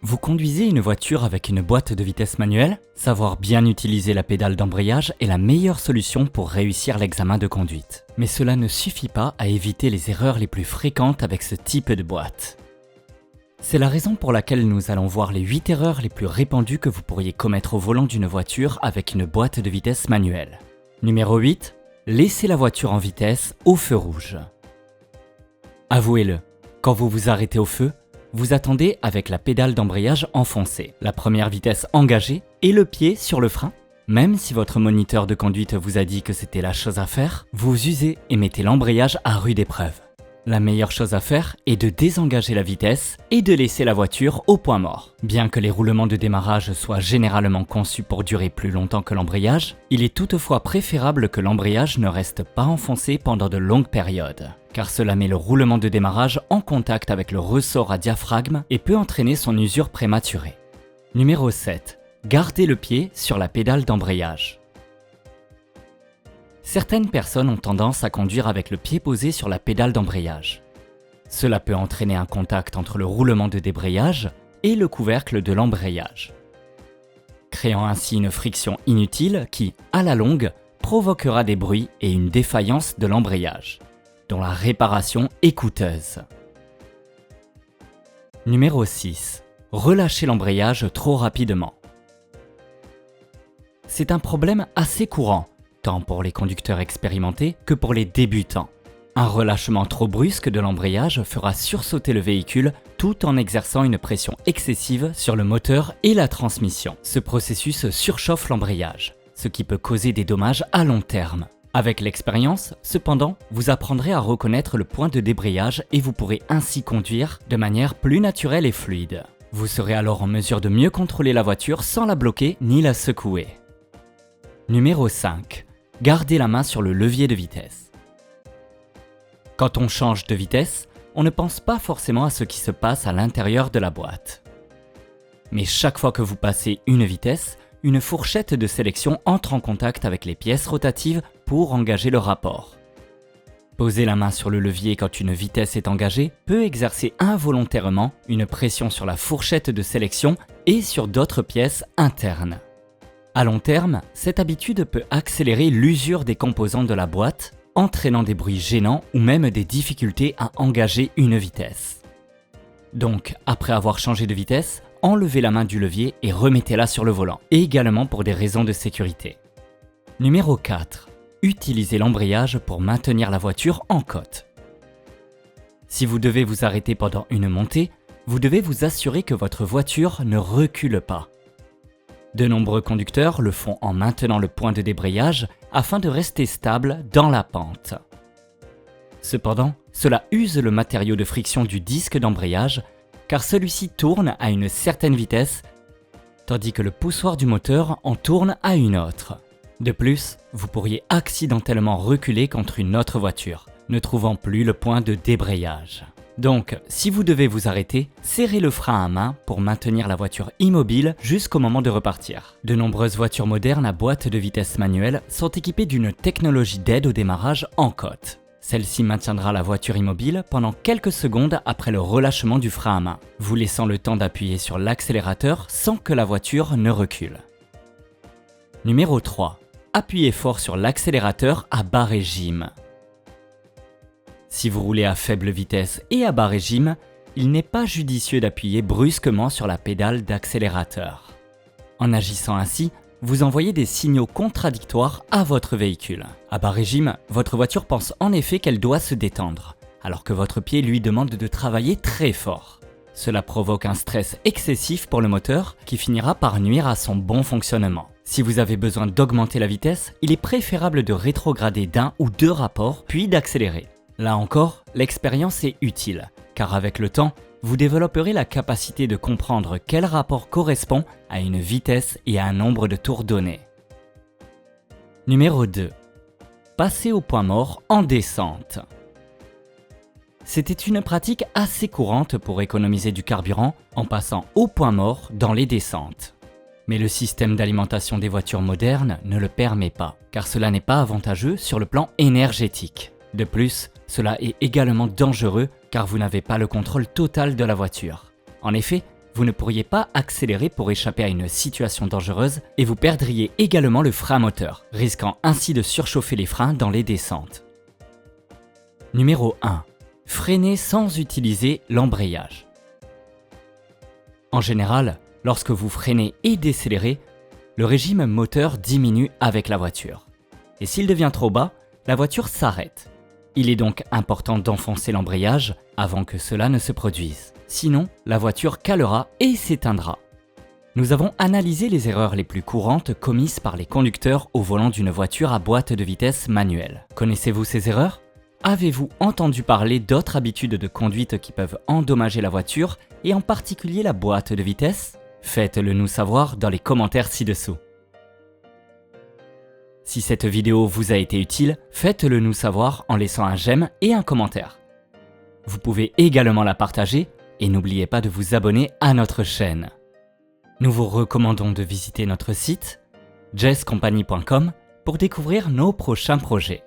Vous conduisez une voiture avec une boîte de vitesse manuelle? Savoir bien utiliser la pédale d'embrayage est la meilleure solution pour réussir l'examen de conduite. Mais cela ne suffit pas à éviter les erreurs les plus fréquentes avec ce type de boîte. C'est la raison pour laquelle nous allons voir les 8 erreurs les plus répandues que vous pourriez commettre au volant d'une voiture avec une boîte de vitesse manuelle. Numéro 8. Laissez la voiture en vitesse au feu rouge. Avouez-le, quand vous vous arrêtez au feu, vous attendez avec la pédale d'embrayage enfoncée, la première vitesse engagée et le pied sur le frein. Même si votre moniteur de conduite vous a dit que c'était la chose à faire, vous usez et mettez l'embrayage à rude épreuve. La meilleure chose à faire est de désengager la vitesse et de laisser la voiture au point mort. Bien que les roulements de démarrage soient généralement conçus pour durer plus longtemps que l'embrayage, il est toutefois préférable que l'embrayage ne reste pas enfoncé pendant de longues périodes, car cela met le roulement de démarrage en contact avec le ressort à diaphragme et peut entraîner son usure prématurée. Numéro 7. Gardez le pied sur la pédale d'embrayage. Certaines personnes ont tendance à conduire avec le pied posé sur la pédale d'embrayage. Cela peut entraîner un contact entre le roulement de débrayage et le couvercle de l'embrayage, créant ainsi une friction inutile qui, à la longue, provoquera des bruits et une défaillance de l'embrayage, dont la réparation est coûteuse. Numéro 6. Relâchez l'embrayage trop rapidement. C'est un problème assez courant, tant pour les conducteurs expérimentés que pour les débutants. Un relâchement trop brusque de l'embrayage fera sursauter le véhicule tout en exerçant une pression excessive sur le moteur et la transmission. Ce processus surchauffe l'embrayage, ce qui peut causer des dommages à long terme. Avec l'expérience, cependant, vous apprendrez à reconnaître le point de débrayage et vous pourrez ainsi conduire de manière plus naturelle et fluide. Vous serez alors en mesure de mieux contrôler la voiture sans la bloquer ni la secouer. Numéro 5. Gardez la main sur le levier de vitesse. Quand on change de vitesse, on ne pense pas forcément à ce qui se passe à l'intérieur de la boîte. Mais chaque fois que vous passez une vitesse, une fourchette de sélection entre en contact avec les pièces rotatives pour engager le rapport. Poser la main sur le levier quand une vitesse est engagée peut exercer involontairement une pression sur la fourchette de sélection et sur d'autres pièces internes. À long terme, cette habitude peut accélérer l'usure des composants de la boîte, entraînant des bruits gênants ou même des difficultés à engager une vitesse. Donc, après avoir changé de vitesse, enlevez la main du levier et remettez-la sur le volant, et également pour des raisons de sécurité. Numéro 4. Utilisez l'embrayage pour maintenir la voiture en côte. Si vous devez vous arrêter pendant une montée, vous devez vous assurer que votre voiture ne recule pas. De nombreux conducteurs le font en maintenant le point de débrayage afin de rester stable dans la pente. Cependant, cela use le matériau de friction du disque d'embrayage car celui-ci tourne à une certaine vitesse tandis que le poussoir du moteur en tourne à une autre. De plus, vous pourriez accidentellement reculer contre une autre voiture, ne trouvant plus le point de débrayage. Donc, si vous devez vous arrêter, serrez le frein à main pour maintenir la voiture immobile jusqu'au moment de repartir. De nombreuses voitures modernes à boîte de vitesse manuelle sont équipées d'une technologie d'aide au démarrage en côte. Celle-ci maintiendra la voiture immobile pendant quelques secondes après le relâchement du frein à main, vous laissant le temps d'appuyer sur l'accélérateur sans que la voiture ne recule. Numéro 3. Appuyez fort sur l'accélérateur à bas régime. Si vous roulez à faible vitesse et à bas régime, il n'est pas judicieux d'appuyer brusquement sur la pédale d'accélérateur. En agissant ainsi, vous envoyez des signaux contradictoires à votre véhicule. À bas régime, votre voiture pense en effet qu'elle doit se détendre, alors que votre pied lui demande de travailler très fort. Cela provoque un stress excessif pour le moteur qui finira par nuire à son bon fonctionnement. Si vous avez besoin d'augmenter la vitesse, il est préférable de rétrograder d'un ou deux rapports puis d'accélérer. Là encore, l'expérience est utile, car avec le temps, vous développerez la capacité de comprendre quel rapport correspond à une vitesse et à un nombre de tours donné. Numéro 2. Passez au point mort en descente. C'était une pratique assez courante pour économiser du carburant en passant au point mort dans les descentes. Mais le système d'alimentation des voitures modernes ne le permet pas, car cela n'est pas avantageux sur le plan énergétique. De plus, cela est également dangereux car vous n'avez pas le contrôle total de la voiture. En effet, vous ne pourriez pas accélérer pour échapper à une situation dangereuse et vous perdriez également le frein moteur, risquant ainsi de surchauffer les freins dans les descentes. Numéro 1. Freiner sans utiliser l'embrayage. En général, lorsque vous freinez et décélérez, le régime moteur diminue avec la voiture. Et s'il devient trop bas, la voiture s'arrête. Il est donc important d'enfoncer l'embrayage avant que cela ne se produise. Sinon, la voiture calera et s'éteindra. Nous avons analysé les erreurs les plus courantes commises par les conducteurs au volant d'une voiture à boîte de vitesse manuelle. Connaissez-vous ces erreurs ? Avez-vous entendu parler d'autres habitudes de conduite qui peuvent endommager la voiture et en particulier la boîte de vitesse ? Faites-le nous savoir dans les commentaires ci-dessous. Si cette vidéo vous a été utile, faites-le nous savoir en laissant un j'aime et un commentaire. Vous pouvez également la partager et n'oubliez pas de vous abonner à notre chaîne. Nous vous recommandons de visiter notre site jazzcompany.com pour découvrir nos prochains projets.